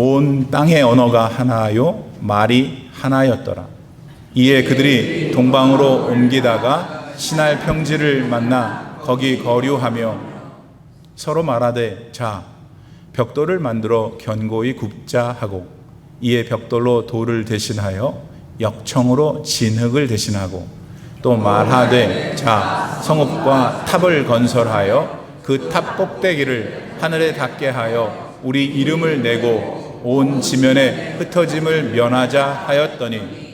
온 땅의 언어가 하나요 말이 하나였더라. 이에 그들이 동방으로 옮기다가 시날 평지를 만나 거기 거류하며 서로 말하되 자 벽돌을 만들어 견고히 굽자 하고, 이에 벽돌로 돌을 대신하여 역청으로 진흙을 대신하고, 또 말하되 자 성읍과 탑을 건설하여 그 탑 꼭대기를 하늘에 닿게 하여 우리 이름을 내고 온 지면에 흩어짐을 면하자 하였더니,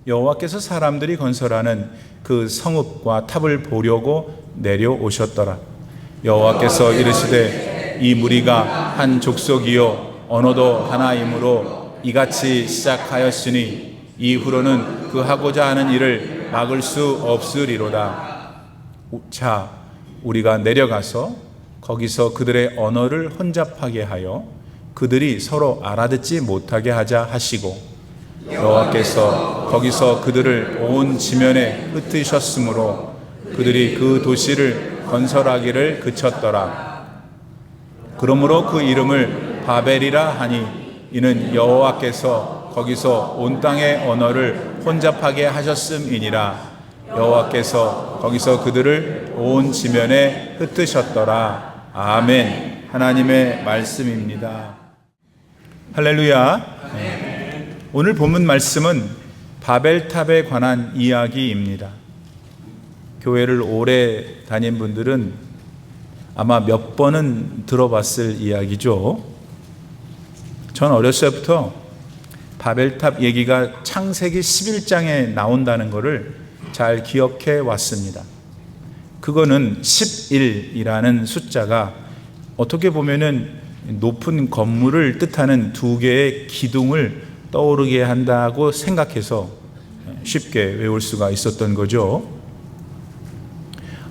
여호와께서 사람들이 건설하는 그 성읍과 탑을 보려고 내려오셨더라. 여호와께서 이르시되 이 무리가 한 족속이요 언어도 하나이므로 이같이 시작하였으니 이후로는 그 하고자 하는 일을 막을 수 없으리로다. 자 우리가 내려가서 거기서 그들의 언어를 혼잡하게 하여 그들이 서로 알아듣지 못하게 하자 하시고, 여호와께서 거기서 그들을 온 지면에 흩으셨으므로 그들이 그 도시를 건설하기를 그쳤더라. 그러므로 그 이름을 바벨이라 하니 이는 여호와께서 거기서 온 땅의 언어를 혼잡하게 하셨음이니라. 여호와께서 거기서 그들을 온 지면에 흩으셨더라. 아멘. 하나님의 말씀입니다. 할렐루야. 오늘 본문 말씀은 바벨탑에 관한 이야기입니다. 교회를 오래 다닌 분들은 아마 몇 번은 들어봤을 이야기죠. 전 어렸을 때부터 바벨탑 얘기가 창세기 11장에 나온다는 것을 잘 기억해 왔습니다. 그거는 11이라는 숫자가 어떻게 보면은 높은 건물을 뜻하는 두 개의 기둥을 떠오르게 한다고 생각해서 쉽게 외울 수가 있었던 거죠.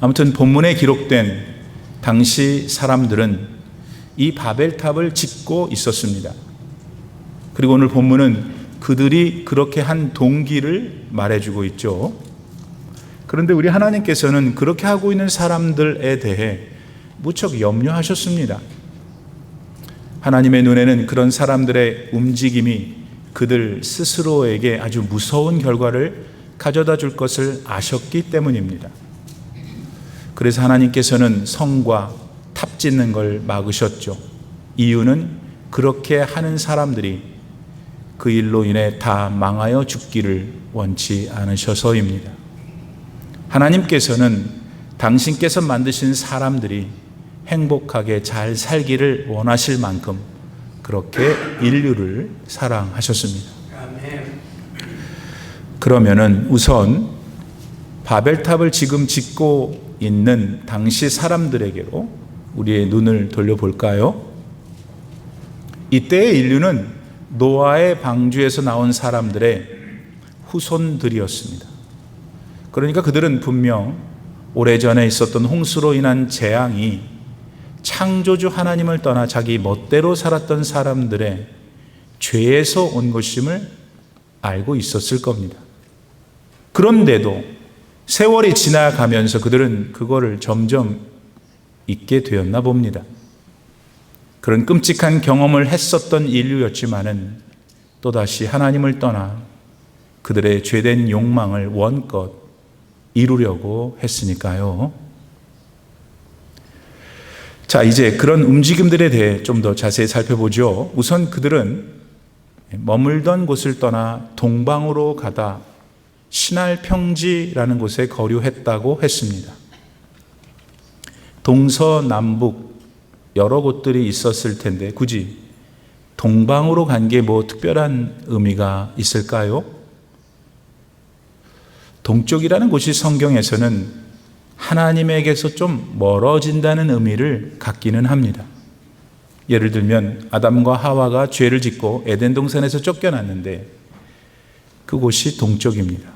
아무튼 본문에 기록된 당시 사람들은 이 바벨탑을 짓고 있었습니다. 그리고 오늘 본문은 그들이 그렇게 한 동기를 말해주고 있죠. 그런데 우리 하나님께서는 그렇게 하고 있는 사람들에 대해 무척 염려하셨습니다. 하나님의 눈에는 그런 사람들의 움직임이 그들 스스로에게 아주 무서운 결과를 가져다 줄 것을 아셨기 때문입니다. 그래서 하나님께서는 성과 탑 짓는 걸 막으셨죠. 이유는 그렇게 하는 사람들이 그 일로 인해 다 망하여 죽기를 원치 않으셔서입니다. 하나님께서는 당신께서 만드신 사람들이 행복하게 잘 살기를 원하실 만큼 그렇게 인류를 사랑하셨습니다. 그러면은 우선 바벨탑을 지금 짓고 있는 당시 사람들에게로 우리의 눈을 돌려볼까요? 이때의 인류는 노아의 방주에서 나온 사람들의 후손들이었습니다. 그러니까 그들은 분명 오래전에 있었던 홍수로 인한 재앙이 창조주 하나님을 떠나 자기 멋대로 살았던 사람들의 죄에서 온 것임을 알고 있었을 겁니다. 그런데도 세월이 지나가면서 그들은 그거를 점점 잊게 되었나 봅니다. 그런 끔찍한 경험을 했었던 인류였지만은 또다시 하나님을 떠나 그들의 죄된 욕망을 원껏 이루려고 했으니까요. 자, 이제 그런 움직임들에 대해 좀 더 자세히 살펴보죠. 우선 그들은 머물던 곳을 떠나 동방으로 가다 시날 평지라는 곳에 거류했다고 했습니다. 동서남북 여러 곳들이 있었을 텐데 굳이 동방으로 간 게 뭐 특별한 의미가 있을까요? 동쪽이라는 곳이 성경에서는 하나님에게서 좀 멀어진다는 의미를 갖기는 합니다. 예를 들면 아담과 하와가 죄를 짓고 에덴 동산에서 쫓겨났는데 그곳이 동쪽입니다.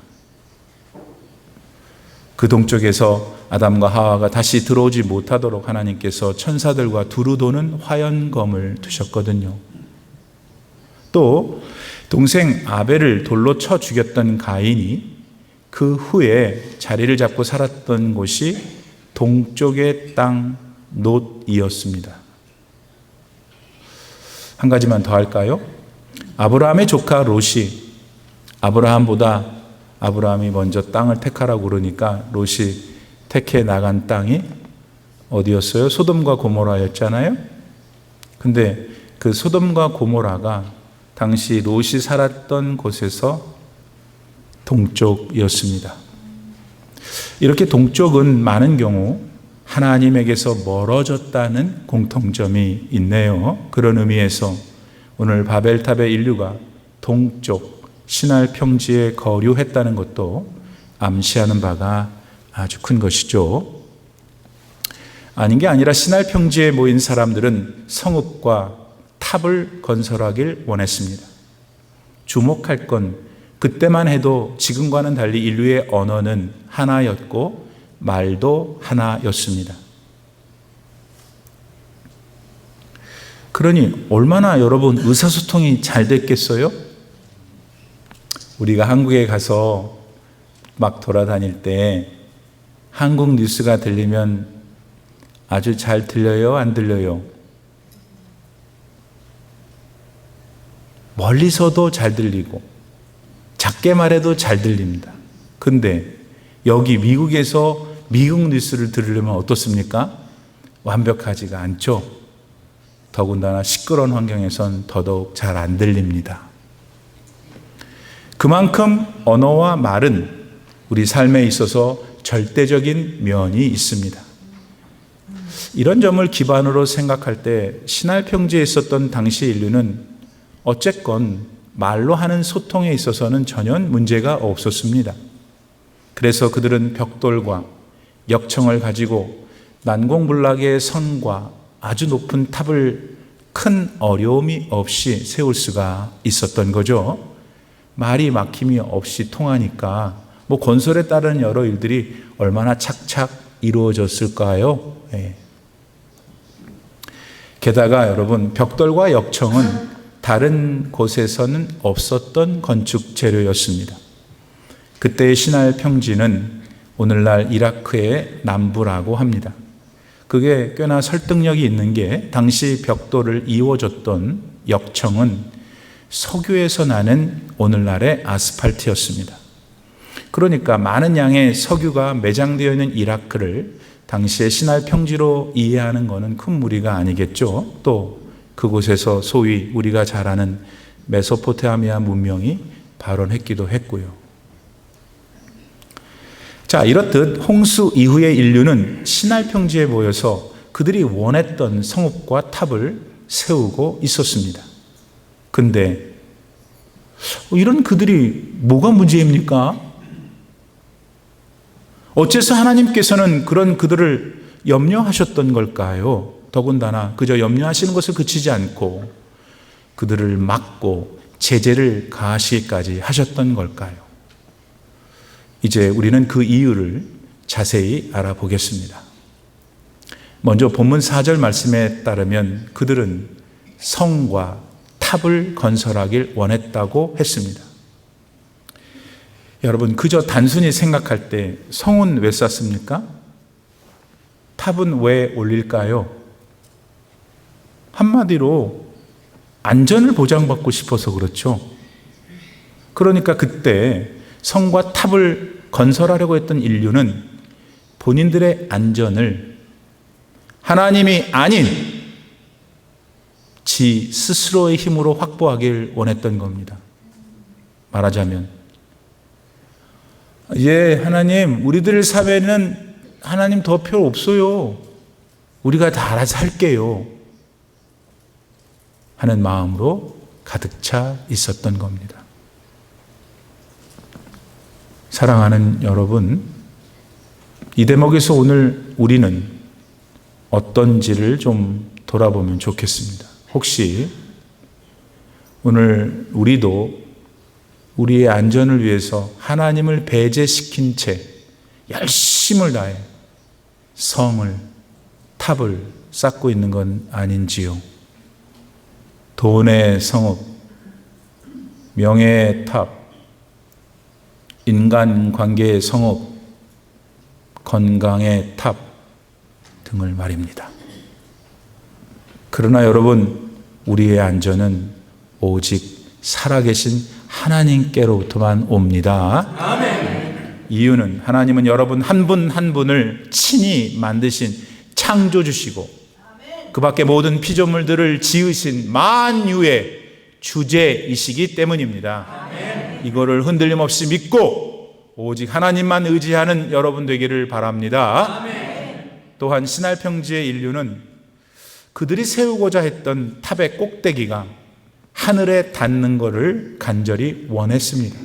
그 동쪽에서 아담과 하와가 다시 들어오지 못하도록 하나님께서 천사들과 두루 도는 화연검을 두셨거든요. 또 동생 아벨을 돌로 쳐 죽였던 가인이 그 후에 자리를 잡고 살았던 곳이 동쪽의 땅 놋이었습니다. 한 가지만 더 할까요? 아브라함의 조카 롯이 아브라함이 먼저 땅을 택하라고 그러니까 롯이 택해 나간 땅이 어디였어요? 소돔과 고모라였잖아요. 근데 그 소돔과 고모라가 당시 롯이 살았던 곳에서 동쪽이었습니다. 이렇게 동쪽은 많은 경우 하나님에게서 멀어졌다는 공통점이 있네요. 그런 의미에서 오늘 바벨탑의 인류가 동쪽 시날 평지에 거류했다는 것도 암시하는 바가 아주 큰 것이죠. 아닌 게 아니라 시날 평지에 모인 사람들은 성읍과 탑을 건설하길 원했습니다. 주목할 건 그때만 해도 지금과는 달리 인류의 언어는 하나였고 말도 하나였습니다. 그러니 얼마나 여러분 의사소통이 잘 됐겠어요? 우리가 한국에 가서 막 돌아다닐 때 한국 뉴스가 들리면 아주 잘 들려요? 안 들려요? 멀리서도 잘 들리고 작게 말해도 잘 들립니다. 근데 여기 미국에서 미국 뉴스를 들으려면 어떻습니까? 완벽하지가 않죠. 더군다나 시끄러운 환경에선 더더욱 잘 안 들립니다. 그만큼 언어와 말은 우리 삶에 있어서 절대적인 면이 있습니다. 이런 점을 기반으로 생각할 때 시날 평지에 있었던 당시 인류는 어쨌건 말로 하는 소통에 있어서는 전혀 문제가 없었습니다. 그래서 그들은 벽돌과 역청을 가지고 난공불락의 선과 아주 높은 탑을 큰 어려움이 없이 세울 수가 있었던 거죠. 말이 막힘이 없이 통하니까 건설에 따른 여러 일들이 얼마나 착착 이루어졌을까요? 게다가 여러분, 벽돌과 역청은 다른 곳에서는 없었던 건축 재료였습니다. 그때의 시날 평지는 오늘날 이라크의 남부라고 합니다. 그게 꽤나 설득력이 있는 게 당시 벽돌을 이어줬던 역청은 석유에서 나는 오늘날의 아스팔트였습니다. 그러니까 많은 양의 석유가 매장되어 있는 이라크를 당시의 시날 평지로 이해하는 것은 큰 무리가 아니겠죠. 또 그곳에서 소위 우리가 잘 아는 메소포타미아 문명이 발원했기도 했고요. 자, 이렇듯 홍수 이후의 인류는 시날 평지에 모여서 그들이 원했던 성읍과 탑을 세우고 있었습니다. 근데 이런 그들이 뭐가 문제입니까? 어째서 하나님께서는 그런 그들을 염려하셨던 걸까요? 더군다나 그저 염려하시는 것을 그치지 않고 그들을 막고 제재를 가하시기까지 하셨던 걸까요? 이제 우리는 그 이유를 자세히 알아보겠습니다. 먼저 본문 4절 말씀에 따르면 그들은 성과 탑을 건설하길 원했다고 했습니다. 여러분, 그저 단순히 생각할 때 성은 왜 쌓습니까? 탑은 왜 올릴까요? 한마디로 안전을 보장받고 싶어서 그렇죠. 그러니까 그때 성과 탑을 건설하려고 했던 인류는 본인들의 안전을 하나님이 아닌 지 스스로의 힘으로 확보하길 원했던 겁니다. 말하자면 하나님, 우리들 사회는 하나님 더 필요 없어요. 우리가 다 알아서 할게요. 하는 마음으로 가득 차 있었던 겁니다. 사랑하는 여러분, 이 대목에서 오늘 우리는 어떤지를 좀 돌아보면 좋겠습니다. 혹시 오늘 우리도 우리의 안전을 위해서 하나님을 배제시킨 채 열심을 다해 성을, 탑을 쌓고 있는 건 아닌지요? 돈의 성읍, 명예의 탑, 인간관계의 성읍, 건강의 탑 등을 말입니다. 그러나 여러분, 우리의 안전은 오직 살아계신 하나님께로부터만 옵니다. 아멘. 이유는 하나님은 여러분 한 분 한 분을 친히 만드신 창조주시고 그 밖에 모든 피조물들을 지으신 만유의 주제이시기 때문입니다. 아멘. 이거를 흔들림 없이 믿고 오직 하나님만 의지하는 여러분 되기를 바랍니다. 아멘. 또한 신할평지의 인류는 그들이 세우고자 했던 탑의 꼭대기가 하늘에 닿는 것을 간절히 원했습니다.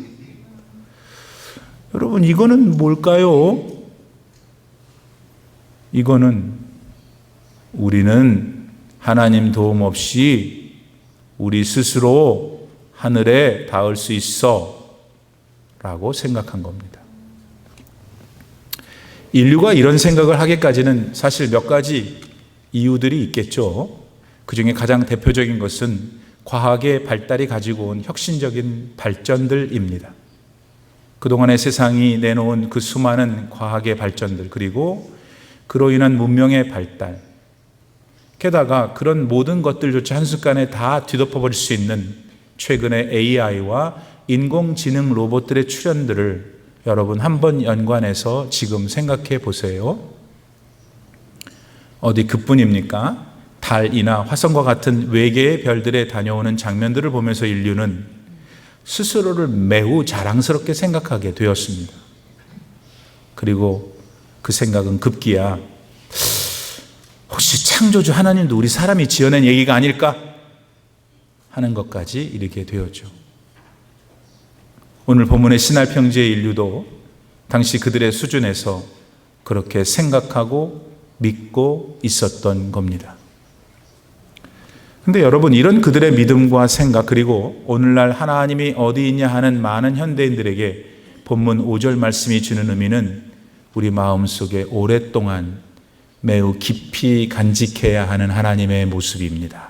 여러분, 이거는 뭘까요? 이거는 우리는 하나님 도움 없이 우리 스스로 하늘에 닿을 수 있어 라고 생각한 겁니다. 인류가 이런 생각을 하기까지는 사실 몇 가지 이유들이 있겠죠. 그 중에 가장 대표적인 것은 과학의 발달이 가지고 온 혁신적인 발전들입니다. 그동안의 세상이 내놓은 그 수많은 과학의 발전들, 그리고 그로 인한 문명의 발달, 게다가 그런 모든 것들조차 한순간에 다 뒤덮어버릴 수 있는 최근의 AI와 인공지능 로봇들의 출현들을 여러분 한번 연관해서 지금 생각해 보세요. 어디 그뿐입니까? 달이나 화성과 같은 외계의 별들에 다녀오는 장면들을 보면서 인류는 스스로를 매우 자랑스럽게 생각하게 되었습니다. 그리고 그 생각은 급기야 혹시 창조주 하나님도 우리 사람이 지어낸 얘기가 아닐까 하는 것까지 이르게 되었죠. 오늘 본문의 신할평지의 인류도 당시 그들의 수준에서 그렇게 생각하고 믿고 있었던 겁니다. 근데 여러분, 이런 그들의 믿음과 생각, 그리고 오늘날 하나님이 어디 있냐 하는 많은 현대인들에게 본문 5절 말씀이 주는 의미는 우리 마음속에 오랫동안 매우 깊이 간직해야 하는 하나님의 모습입니다.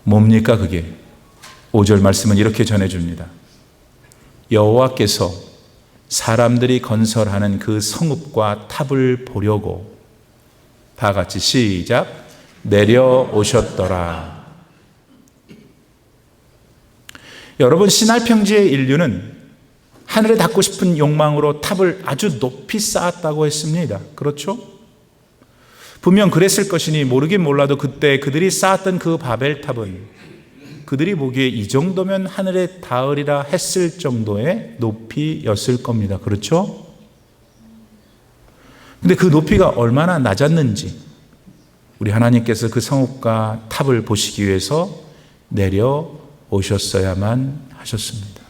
뭡니까 그게? 5절 말씀은 이렇게 전해줍니다. 여호와께서 사람들이 건설하는 그 성읍과 탑을 보려고 다 같이 시작. 내려오셨더라. 여러분, 신할평지의 인류는 하늘에 닿고 싶은 욕망으로 탑을 아주 높이 쌓았다고 했습니다. 그렇죠? 분명 그랬을 것이니 모르긴 몰라도 그때 그들이 쌓았던 그 바벨탑은 그들이 보기에 이 정도면 하늘에 닿으리라 했을 정도의 높이였을 겁니다. 그렇죠? 근데 그 높이가 얼마나 낮았는지 우리 하나님께서 그 성읍과 탑을 보시기 위해서 내려오셨어야만 하셨습니다.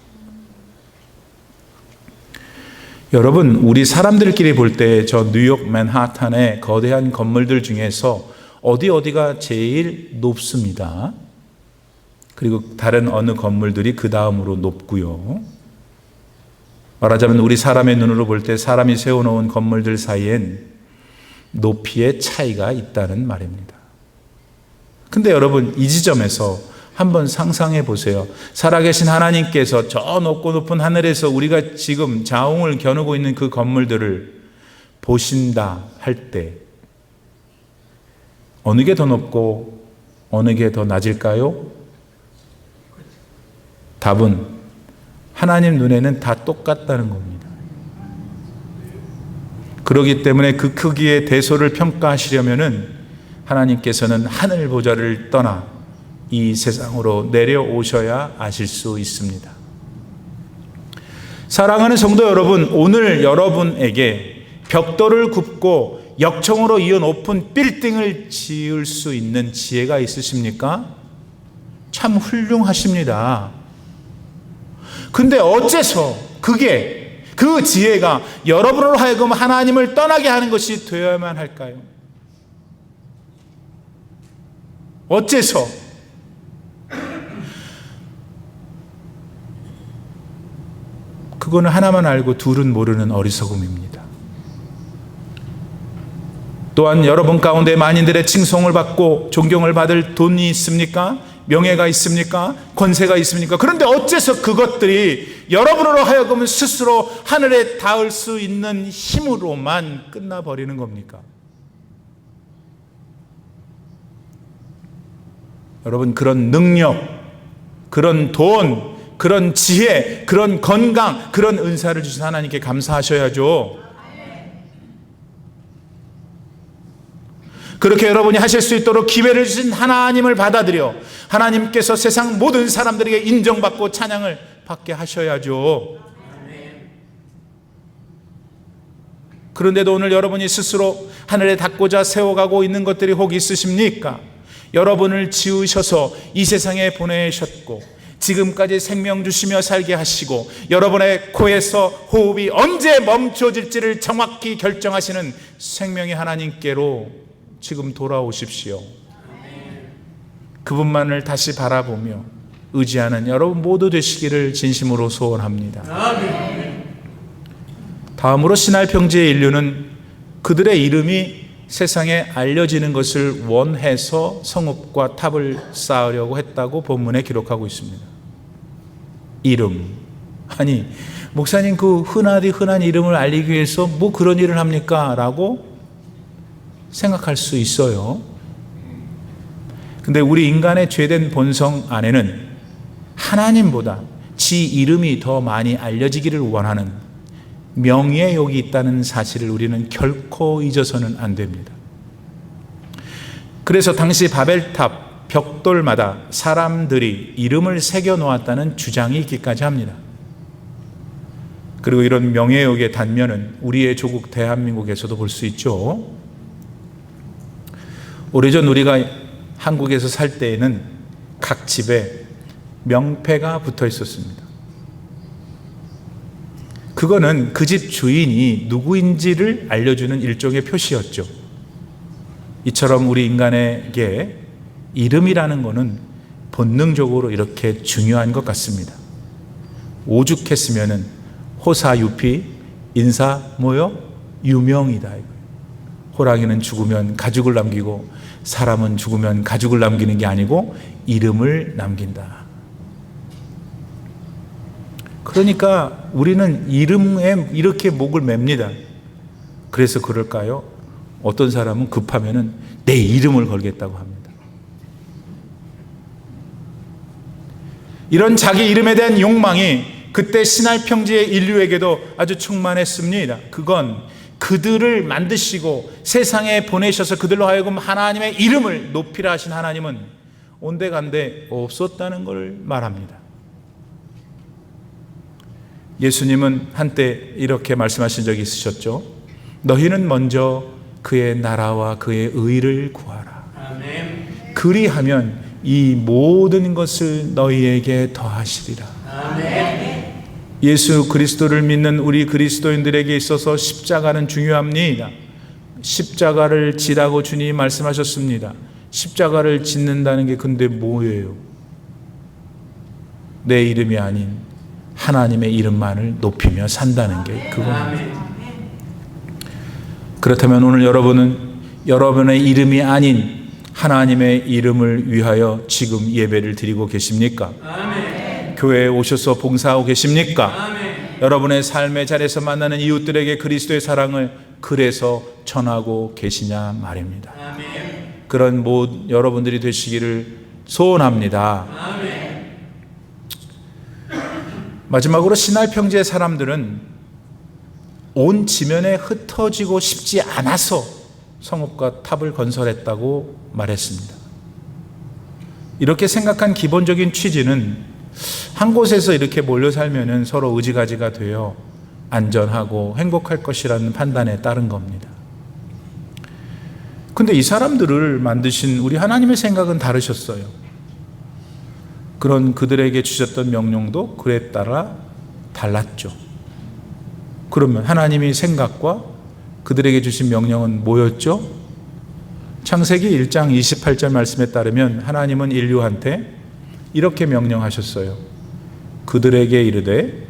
여러분, 우리 사람들끼리 볼 때 저 뉴욕 맨하탄의 거대한 건물들 중에서 어디가 제일 높습니다. 그리고 다른 어느 건물들이 그 다음으로 높고요. 말하자면 우리 사람의 눈으로 볼 때 사람이 세워놓은 건물들 사이엔 높이의 차이가 있다는 말입니다. 근데 여러분, 이 지점에서 한번 상상해 보세요. 살아계신 하나님께서 저 높고 높은 하늘에서 우리가 지금 자웅을 겨누고 있는 그 건물들을 보신다 할 때 어느 게 더 높고 어느 게 더 낮을까요? 답은 하나님 눈에는 다 똑같다는 겁니다. 그렇기 때문에 그 크기의 대소를 평가하시려면은 하나님께서는 하늘 보좌를 떠나 이 세상으로 내려오셔야 아실 수 있습니다. 사랑하는 성도 여러분, 오늘 여러분에게 벽돌을 굽고 역청으로 이어 높은 빌딩을 지을 수 있는 지혜가 있으십니까? 참 훌륭하십니다. 근데 어째서 그게 그 지혜가 여러분으로 하여금 하나님을 떠나게 하는 것이 되어야만 할까요? 어째서? 그거는 하나만 알고 둘은 모르는 어리석음입니다. 또한 여러분 가운데 만인들의 칭송을 받고 존경을 받을 돈이 있습니까? 명예가 있습니까? 권세가 있습니까? 그런데 어째서 그것들이 여러분으로 하여금 스스로 하늘에 닿을 수 있는 힘으로만 끝나버리는 겁니까? 여러분, 그런 능력, 그런 돈, 그런 지혜, 그런 건강, 그런 은사를 주신 하나님께 감사하셔야죠. 그렇게 여러분이 하실 수 있도록 기회를 주신 하나님을 받아들여 하나님께서 세상 모든 사람들에게 인정받고 찬양을 받게 하셔야죠. 그런데도 오늘 여러분이 스스로 하늘에 닿고자 세워가고 있는 것들이 혹 있으십니까? 여러분을 지으셔서 이 세상에 보내셨고 지금까지 생명 주시며 살게 하시고 여러분의 코에서 호흡이 언제 멈춰질지를 정확히 결정하시는 생명의 하나님께로 지금 돌아오십시오. 그분만을 다시 바라보며 의지하는 여러분 모두 되시기를 진심으로 소원합니다. 다음으로 신할 평지의 인류는 그들의 이름이 세상에 알려지는 것을 원해서 성읍과 탑을 쌓으려고 했다고 본문에 기록하고 있습니다. 이름. 아니, 목사님 그 흔한 이름을 알리기 위해서 뭐 그런 일을 합니까? 라고 생각할 수 있어요. 근데 우리 인간의 죄된 본성 안에는 하나님보다 지 이름이 더 많이 알려지기를 원하는 명예욕이 있다는 사실을 우리는 결코 잊어서는 안 됩니다. 그래서 당시 바벨탑 벽돌마다 사람들이 이름을 새겨 놓았다는 주장이 있기까지 합니다. 그리고 이런 명예욕의 단면은 우리의 조국 대한민국에서도 볼 수 있죠. 오래전 우리가 한국에서 살 때에는 각 집에 명패가 붙어 있었습니다. 그거는 그 집 주인이 누구인지를 알려주는 일종의 표시였죠. 이처럼 우리 인간에게 이름이라는 것은 본능적으로 이렇게 중요한 것 같습니다. 오죽했으면은 호사유피 인사 뭐요? 유명이다. 호랑이는 죽으면 가죽을 남기고 사람은 죽으면 가죽을 남기는 게 아니고 이름을 남긴다. 그러니까 우리는 이름에 이렇게 목을 맵니다. 그래서 그럴까요? 어떤 사람은 급하면은 내 이름을 걸겠다고 합니다. 이런 자기 이름에 대한 욕망이 그때 신할 평지의 인류에게도 아주 충만했습니다. 그건 그들을 만드시고 세상에 보내셔서 그들로 하여금 하나님의 이름을 높이라 하신 하나님은 온데간데 없었다는 걸 말합니다. 예수님은 한때 이렇게 말씀하신 적이 있으셨죠. 너희는 먼저 그의 나라와 그의 의를 구하라. 아멘. 그리하면 이 모든 것을 너희에게 더하시리라. 아멘. 예수 그리스도를 믿는 우리 그리스도인들에게 있어서 십자가는 중요합니다. 십자가를 지라고 주님이 말씀하셨습니다. 십자가를 짓는다는 게 근데 뭐예요? 내 이름이 아닌 하나님의 이름만을 높이며 산다는 게 그겁니다. 그렇다면 오늘 여러분은 여러분의 이름이 아닌 하나님의 이름을 위하여 지금 예배를 드리고 계십니까? 아멘. 교회에 오셔서 봉사하고 계십니까? 아멘. 여러분의 삶의 자리에서 만나는 이웃들에게 그리스도의 사랑을 그래서 전하고 계시냐 말입니다. 아멘. 그런 여러분들이 되시기를 소원합니다. 아멘. 마지막으로 신할 평지의 사람들은 온 지면에 흩어지고 싶지 않아서 성읍과 탑을 건설했다고 말했습니다. 이렇게 생각한 기본적인 취지는 한 곳에서 이렇게 몰려 살면은 서로 의지가지가 되어 안전하고 행복할 것이라는 판단에 따른 겁니다. 근데 이 사람들을 만드신 우리 하나님의 생각은 다르셨어요. 그런 그들에게 주셨던 명령도 그에 따라 달랐죠. 그러면 하나님의 생각과 그들에게 주신 명령은 뭐였죠? 창세기 1장 28절 말씀에 따르면 하나님은 인류한테 이렇게 명령하셨어요. 그들에게 이르되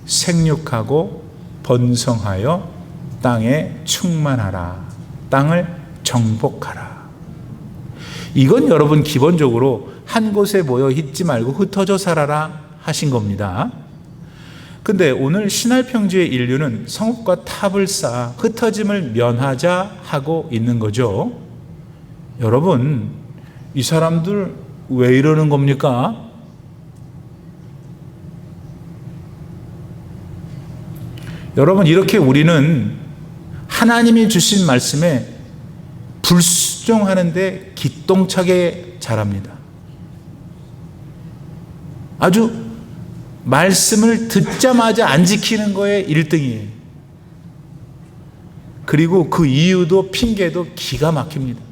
생육하고 번성하여 땅에 충만하라. 땅을 정복하라. 이건 여러분 기본적으로 한 곳에 모여 있지 말고 흩어져 살아라 하신 겁니다. 근데 오늘 신할 평지의 인류는 성읍과 탑을 쌓아 흩어짐을 면하자 하고 있는 거죠. 여러분, 이 사람들 왜 이러는 겁니까? 여러분, 이렇게 우리는 하나님이 주신 말씀에 불순종하는데 기똥차게 자랍니다. 아주 말씀을 듣자마자 안 지키는 거에 1등이에요. 그리고 그 이유도 핑계도 기가 막힙니다.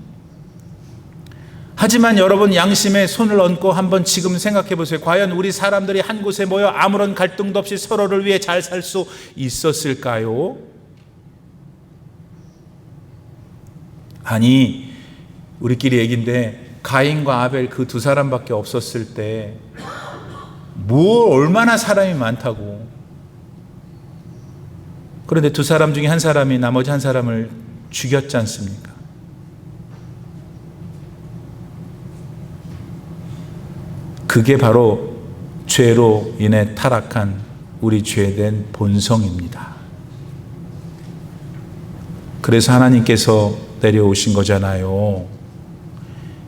하지만 여러분, 양심에 손을 얹고 한번 지금 생각해 보세요. 과연 우리 사람들이 한 곳에 모여 아무런 갈등도 없이 서로를 위해 잘 살 수 있었을까요? 아니, 우리끼리 얘기인데 가인과 아벨 그 두 사람밖에 없었을 때 얼마나 사람이 많다고. 그런데 두 사람 중에 한 사람이 나머지 한 사람을 죽였지 않습니까? 그게 바로 죄로 인해 타락한 우리 죄된 본성입니다. 그래서 하나님께서 내려오신 거잖아요.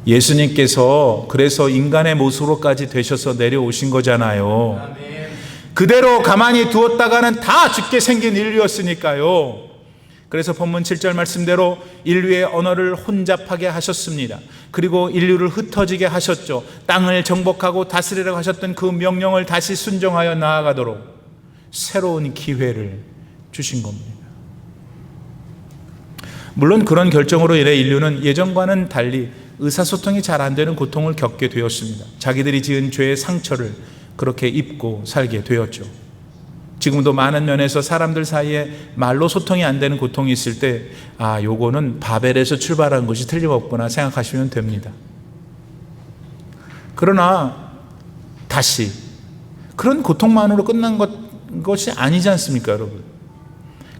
예수님께서 그래서 인간의 모습으로까지 되셔서 내려오신 거잖아요. 그대로 가만히 두었다가는 다 죽게 생긴 인류였으니까요. 그래서 본문 7절 말씀대로 인류의 언어를 혼잡하게 하셨습니다. 그리고 인류를 흩어지게 하셨죠. 땅을 정복하고 다스리라고 하셨던 그 명령을 다시 순종하여 나아가도록 새로운 기회를 주신 겁니다. 물론 그런 결정으로 인해 인류는 예전과는 달리 의사소통이 잘 안 되는 고통을 겪게 되었습니다. 자기들이 지은 죄의 상처를 그렇게 입고 살게 되었죠. 지금도 많은 면에서 사람들 사이에 말로 소통이 안 되는 고통이 있을 때 요거는 바벨에서 출발한 것이 틀림없구나 생각하시면 됩니다. 그러나 다시 그런 고통만으로 끝난 것이 아니지 않습니까, 여러분?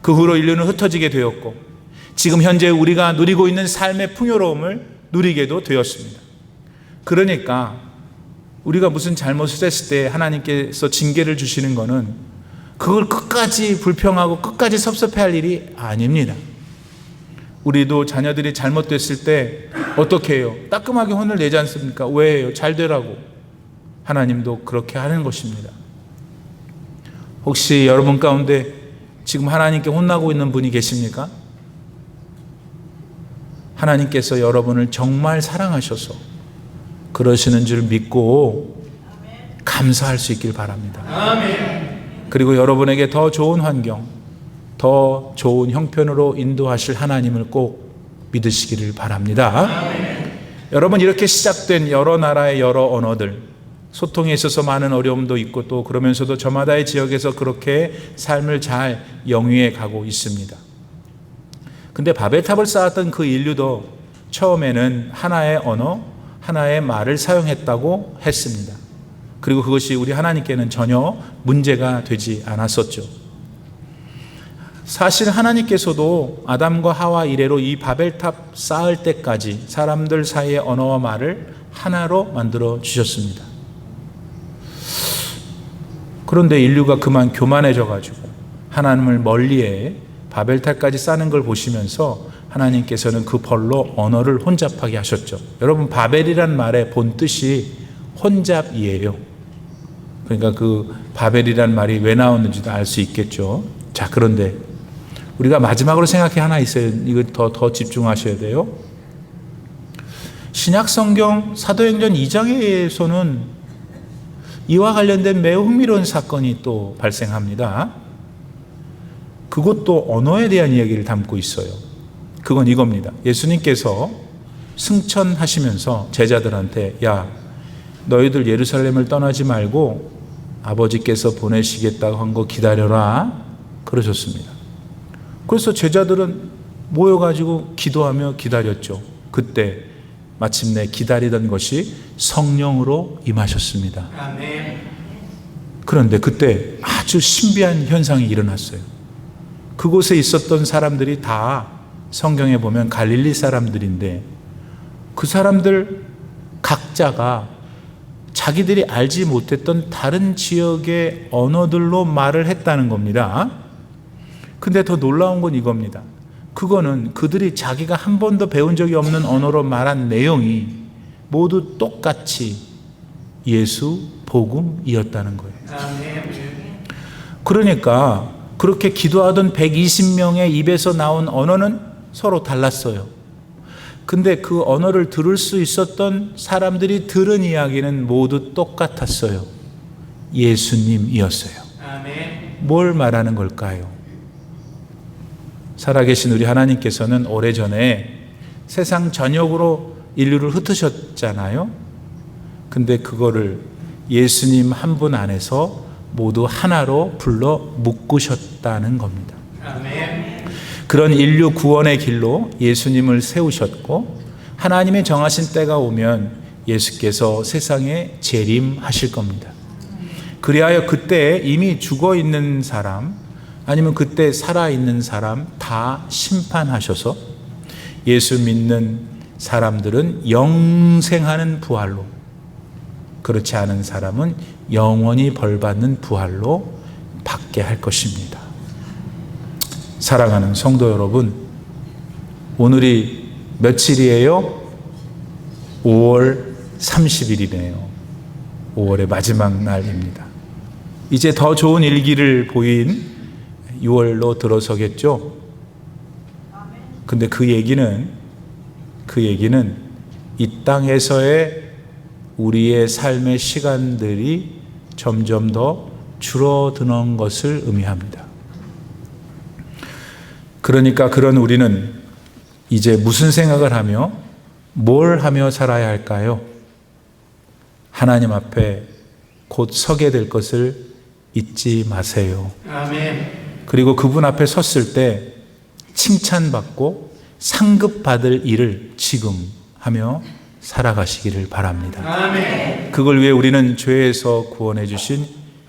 그 후로 인류는 흩어지게 되었고 지금 현재 우리가 누리고 있는 삶의 풍요로움을 누리게도 되었습니다. 그러니까 우리가 무슨 잘못을 했을 때 하나님께서 징계를 주시는 것은 그걸 끝까지 불평하고 끝까지 섭섭해할 일이 아닙니다. 우리도 자녀들이 잘못됐을 때 어떻게 해요? 따끔하게 혼을 내지 않습니까? 왜 해요? 잘 되라고. 하나님도 그렇게 하는 것입니다. 혹시 여러분 가운데 지금 하나님께 혼나고 있는 분이 계십니까? 하나님께서 여러분을 정말 사랑하셔서 그러시는 줄 믿고 감사할 수 있길 바랍니다. 그리고 여러분에게 더 좋은 환경, 더 좋은 형편으로 인도하실 하나님을 꼭 믿으시기를 바랍니다. 여러분, 이렇게 시작된 여러 나라의 여러 언어들, 소통에 있어서 많은 어려움도 있고 또 그러면서도 저마다의 지역에서 그렇게 삶을 잘 영위해 가고 있습니다. 근데 바벨탑을 쌓았던 그 인류도 처음에는 하나의 언어, 하나의 말을 사용했다고 했습니다. 그리고 그것이 우리 하나님께는 전혀 문제가 되지 않았었죠. 사실 하나님께서도 아담과 하와 이래로 이 바벨탑 쌓을 때까지 사람들 사이의 언어와 말을 하나로 만들어 주셨습니다. 그런데 인류가 그만 교만해져 가지고 하나님을 멀리해 바벨탑까지 쌓는 걸 보시면서 하나님께서는 그 벌로 언어를 혼잡하게 하셨죠. 여러분, 바벨이란 말의 본 뜻이 혼잡이에요. 그러니까 그 바벨이란 말이 왜 나왔는지도 알 수 있겠죠. 자, 그런데 우리가 마지막으로 생각해 하나 있어요. 이거 더 집중하셔야 돼요. 신약 성경 사도행전 2장에서는 이와 관련된 매우 흥미로운 사건이 또 발생합니다. 그것도 언어에 대한 이야기를 담고 있어요. 그건 이겁니다. 예수님께서 승천하시면서 제자들한테 야, 너희들 예루살렘을 떠나지 말고 아버지께서 보내시겠다고 한 거 기다려라 그러셨습니다. 그래서 제자들은 모여가지고 기도하며 기다렸죠. 그때 마침내 기다리던 것이 성령으로 임하셨습니다. 아멘. 그런데 그때 아주 신비한 현상이 일어났어요. 그곳에 있었던 사람들이 다 성경에 보면 갈릴리 사람들인데 그 사람들 각자가 자기들이 알지 못했던 다른 지역의 언어들로 말을 했다는 겁니다. 근데 더 놀라운 건 이겁니다. 그거는 그들이 자기가 한 번도 배운 적이 없는 언어로 말한 내용이 모두 똑같이 예수 복음이었다는 거예요. 그러니까 그렇게 기도하던 120명의 입에서 나온 언어는 서로 달랐어요. 근데 그 언어를 들을 수 있었던 사람들이 들은 이야기는 모두 똑같았어요. 예수님이었어요. 뭘 말하는 걸까요? 살아계신 우리 하나님께서는 오래전에 세상 전역으로 인류를 흩으셨잖아요. 근데 그거를 예수님 한 분 안에서 모두 하나로 불러 묶으셨다는 겁니다. 그런 인류 구원의 길로 예수님을 세우셨고, 하나님의 정하신 때가 오면 예수께서 세상에 재림하실 겁니다. 그리하여 그때 이미 죽어 있는 사람, 아니면 그때 살아있는 사람 다 심판하셔서 예수 믿는 사람들은 영생하는 부활로, 그렇지 않은 사람은 영원히 벌받는 부활로 받게 할 것입니다. 사랑하는 성도 여러분, 오늘이 며칠이에요? 5월 30일이네요. 5월의 마지막 날입니다. 이제 더 좋은 일기를 보인 6월로 들어서겠죠? 근데 그 얘기는 이 땅에서의 우리의 삶의 시간들이 점점 더 줄어드는 것을 의미합니다. 그러니까 그런 우리는 이제 무슨 생각을 하며 뭘 하며 살아야 할까요? 하나님 앞에 곧 서게 될 것을 잊지 마세요. 아멘. 그리고 그분 앞에 섰을 때 칭찬받고 상급받을 일을 지금 하며 살아가시기를 바랍니다. 아멘. 그걸 위해 우리는 죄에서 구원해 주신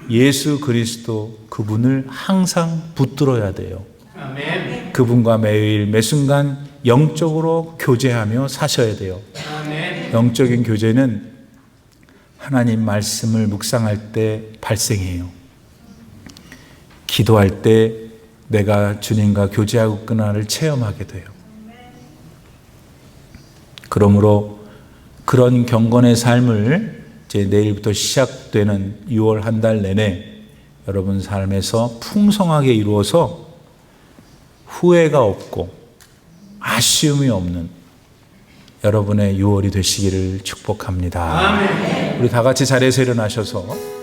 예수 그리스도 그분을 항상 붙들어야 돼요. 아멘. 그분과 매일 매순간 영적으로 교제하며 사셔야 돼요. 아멘. 영적인 교제는 하나님 말씀을 묵상할 때 발생해요. 기도할 때 내가 주님과 교제하고 있구나를 체험하게 돼요. 그러므로 그런 경건의 삶을 이제 내일부터 시작되는 6월 한 달 내내 여러분 삶에서 풍성하게 이루어서 후회가 없고 아쉬움이 없는 여러분의 6월이 되시기를 축복합니다. 아멘. 우리 다 같이 자리에서 일어나셔서